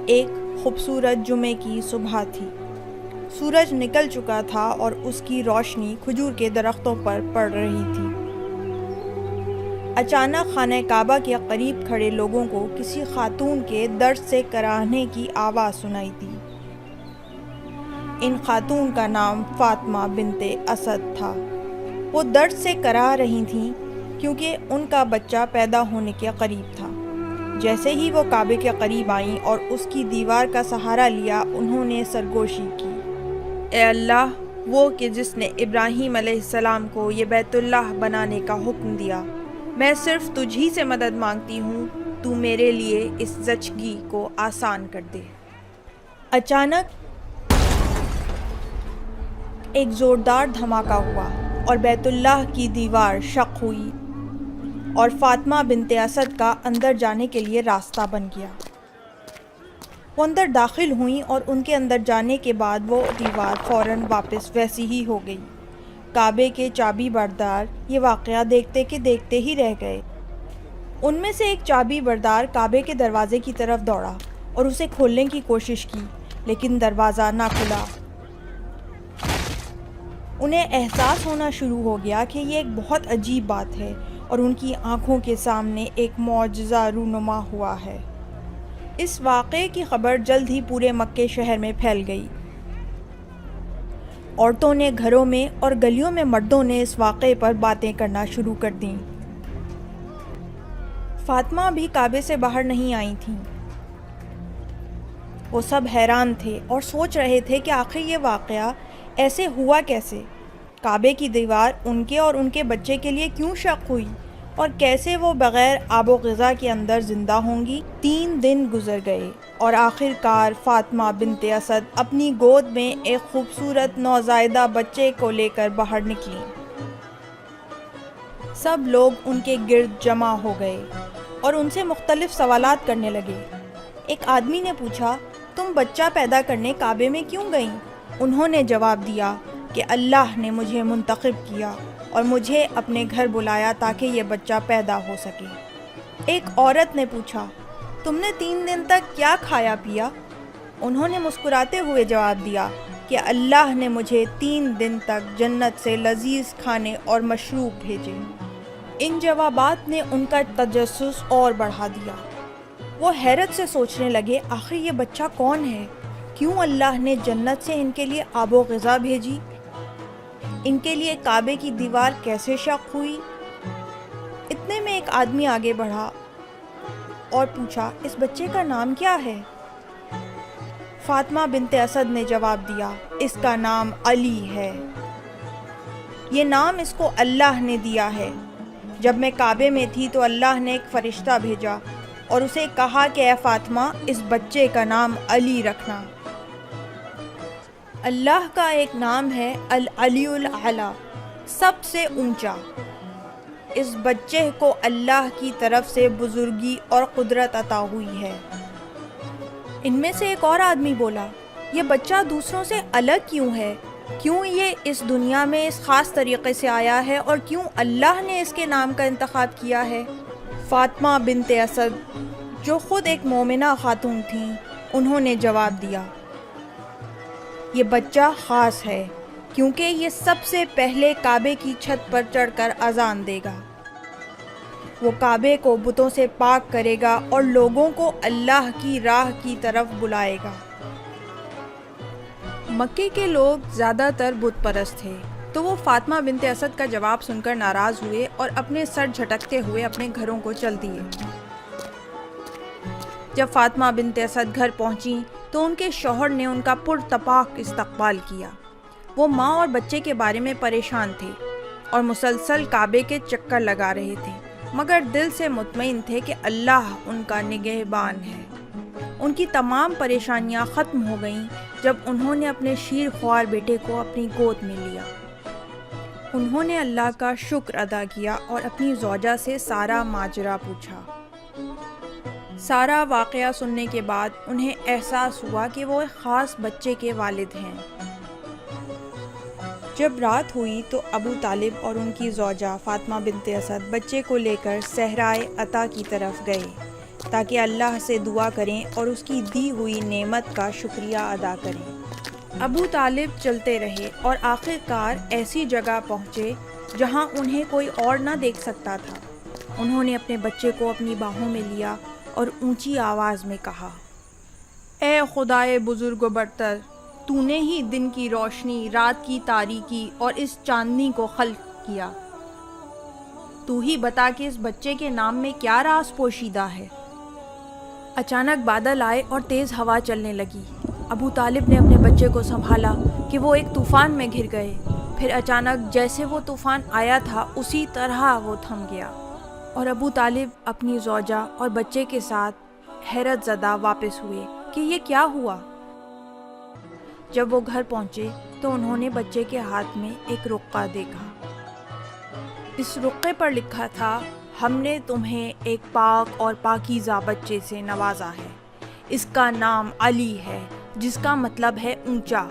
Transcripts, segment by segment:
ایک خوبصورت جمعے کی صبح تھی۔ سورج نکل چکا تھا اور اس کی روشنی کھجور کے درختوں پر پڑ رہی تھی۔ اچانک خانہ کعبہ کے قریب کھڑے لوگوں کو کسی خاتون کے درد سے کراہنے کی آواز سنائی دی۔ ان خاتون کا نام فاطمہ بنت اسد تھا۔ وہ درد سے کراہ رہی تھیں کیونکہ ان کا بچہ پیدا ہونے کے قریب تھا۔ جیسے ہی وہ کعبے کے قریب آئیں اور اس کی دیوار کا سہارا لیا، انہوں نے سرگوشی کی، اے اللہ، وہ کہ جس نے ابراہیم علیہ السلام کو یہ بیت اللہ بنانے کا حکم دیا، میں صرف تجھ ہی سے مدد مانگتی ہوں، تو میرے لیے اس زچگی کو آسان کر دے۔ اچانک ایک زوردار دھماکہ ہوا اور بیت اللہ کی دیوار شق ہوئی اور فاطمہ بنت اسد کا اندر جانے کے لیے راستہ بن گیا۔ وہ اندر داخل ہوئیں اور ان کے اندر جانے کے بعد وہ دیوار فوراً واپس ویسی ہی ہو گئی۔ کعبے کے چابی بردار یہ واقعہ دیکھتے کہ دیکھتے ہی رہ گئے۔ ان میں سے ایک چابی بردار کعبے کے دروازے کی طرف دوڑا اور اسے کھولنے کی کوشش کی، لیکن دروازہ نہ کھلا۔ انہیں احساس ہونا شروع ہو گیا کہ یہ ایک بہت عجیب بات ہے اور ان کی آنکھوں کے سامنے ایک معجزہ رونما ہوا ہے۔ اس واقعے کی خبر جلد ہی پورے مکے شہر میں پھیل گئی۔ عورتوں نے گھروں میں اور گلیوں میں مردوں نے اس واقعے پر باتیں کرنا شروع کر دیں۔ فاطمہ بھی کعبے سے باہر نہیں آئی تھیں۔ وہ سب حیران تھے اور سوچ رہے تھے کہ آخر یہ واقعہ ایسے ہوا کیسے؟ کعبے کی دیوار ان کے اور ان کے بچے کے لیے کیوں شق ہوئی اور کیسے وہ بغیر آب و غذا کے اندر زندہ ہوں گی؟ 3 دن گزر گئے اور آخر کار فاطمہ بنت اسد اپنی گود میں ایک خوبصورت نوزائیدہ بچے کو لے کر باہر نکلیں۔ سب لوگ ان کے گرد جمع ہو گئے اور ان سے مختلف سوالات کرنے لگے۔ ایک آدمی نے پوچھا، تم بچہ پیدا کرنے کعبے میں کیوں گئیں؟ انہوں نے جواب دیا کہ اللہ نے مجھے منتخب کیا اور مجھے اپنے گھر بلایا تاکہ یہ بچہ پیدا ہو سکے۔ ایک عورت نے پوچھا، تم نے 3 دن تک کیا کھایا پیا؟ انہوں نے مسکراتے ہوئے جواب دیا کہ اللہ نے مجھے 3 دن تک جنت سے لذیذ کھانے اور مشروب بھیجے۔ ان جوابات نے ان کا تجسس اور بڑھا دیا۔ وہ حیرت سے سوچنے لگے، آخر یہ بچہ کون ہے؟ کیوں اللہ نے جنت سے ان کے لیے آب و غذا بھیجی؟ ان کے لیے کعبے کی دیوار کیسے شق ہوئی؟ اتنے میں ایک آدمی آگے بڑھا اور پوچھا، اس بچے کا نام کیا ہے؟ فاطمہ بنت اسد نے جواب دیا، اس کا نام علی ہے۔ یہ نام اس کو اللہ نے دیا ہے۔ جب میں کعبے میں تھی تو اللہ نے ایک فرشتہ بھیجا اور اسے کہا کہ اے فاطمہ، اس بچے کا نام علی رکھنا۔ اللہ کا ایک نام ہے العلی الاعلی، سب سے اونچا۔ اس بچے کو اللہ کی طرف سے بزرگی اور قدرت عطا ہوئی ہے۔ ان میں سے ایک اور آدمی بولا، یہ بچہ دوسروں سے الگ کیوں ہے؟ کیوں یہ اس دنیا میں اس خاص طریقے سے آیا ہے اور کیوں اللہ نے اس کے نام کا انتخاب کیا ہے؟ فاطمہ بنت اسد، جو خود ایک مومنہ خاتون تھیں، انہوں نے جواب دیا، یہ بچہ خاص ہے کیونکہ یہ سب سے پہلے کعبے کی چھت پر چڑھ کر اذان دے گا۔ وہ کعبے کو بتوں سے پاک کرے گا اور لوگوں کو اللہ کی راہ کی طرف بلائے گا۔ مکے کے لوگ زیادہ تر بت پرست تھے، تو وہ فاطمہ بنت اسد کا جواب سن کر ناراض ہوئے اور اپنے سر جھٹکتے ہوئے اپنے گھروں کو چل دیے۔ جب فاطمہ بنت اسد گھر پہنچیں تو ان کے شوہر نے ان کا پرتپاک استقبال کیا۔ وہ ماں اور بچے کے بارے میں پریشان تھے اور مسلسل کعبے کے چکر لگا رہے تھے، مگر دل سے مطمئن تھے کہ اللہ ان کا نگہبان ہے۔ ان کی تمام پریشانیاں ختم ہو گئیں جب انہوں نے اپنے شیر خوار بیٹے کو اپنی گود میں لیا۔ انہوں نے اللہ کا شکر ادا کیا اور اپنی زوجہ سے سارا ماجرا پوچھا۔ سارا واقعہ سننے کے بعد انہیں احساس ہوا کہ وہ ایک خاص بچے کے والد ہیں۔ جب رات ہوئی تو ابو طالب اور ان کی زوجہ فاطمہ بنت اسد بچے کو لے کر صحرائے عطا کی طرف گئے۔ تاکہ اللہ سے دعا کریں اور اس کی دی ہوئی نعمت کا شکریہ ادا کریں۔ ابو طالب چلتے رہے اور آخر کار ایسی جگہ پہنچے جہاں انہیں کوئی اور نہ دیکھ سکتا تھا۔ انہوں نے اپنے بچے کو اپنی باہوں میں لیا اور اونچی آواز میں کہا، اے خدائے بزرگ و برتر، تو نے ہی دن کی روشنی، رات کی تاریکی اور اس چاندنی کو خلق کیا۔ تو ہی بتا کہ اس بچے کے نام میں کیا راز پوشیدہ ہے۔ اچانک بادل آئے اور تیز ہوا چلنے لگی۔ ابو طالب نے اپنے بچے کو سنبھالا کہ وہ ایک طوفان میں گر گئے۔ پھر اچانک جیسے وہ طوفان آیا تھا اسی طرح وہ تھم گیا، اور ابو طالب اپنی زوجہ اور بچے کے ساتھ حیرت زدہ واپس ہوئے کہ یہ کیا ہوا۔ جب وہ گھر پہنچے تو انہوں نے بچے کے ہاتھ میں ایک رقعہ دیکھا۔ اس رقعے پر لکھا تھا، ہم نے تمہیں ایک پاک اور پاکیزہ بچے سے نوازا ہے۔ اس کا نام علی ہے، جس کا مطلب ہے اونچا۔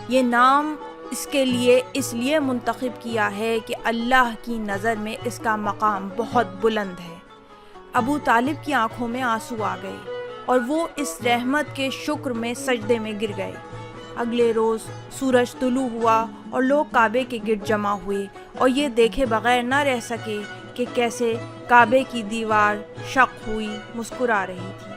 یہ نام اس کے لیے اس لیے منتخب کیا ہے کہ اللہ کی نظر میں اس کا مقام بہت بلند ہے۔ ابو طالب کی آنکھوں میں آنسو آ گئے اور وہ اس رحمت کے شکر میں سجدے میں گر گئے۔ اگلے روز سورج طلوع ہوا اور لوگ کعبے کے گرد جمع ہوئے اور یہ دیکھے بغیر نہ رہ سکے کہ کیسے کعبے کی دیوار شق ہوئی مسکرا رہی تھی۔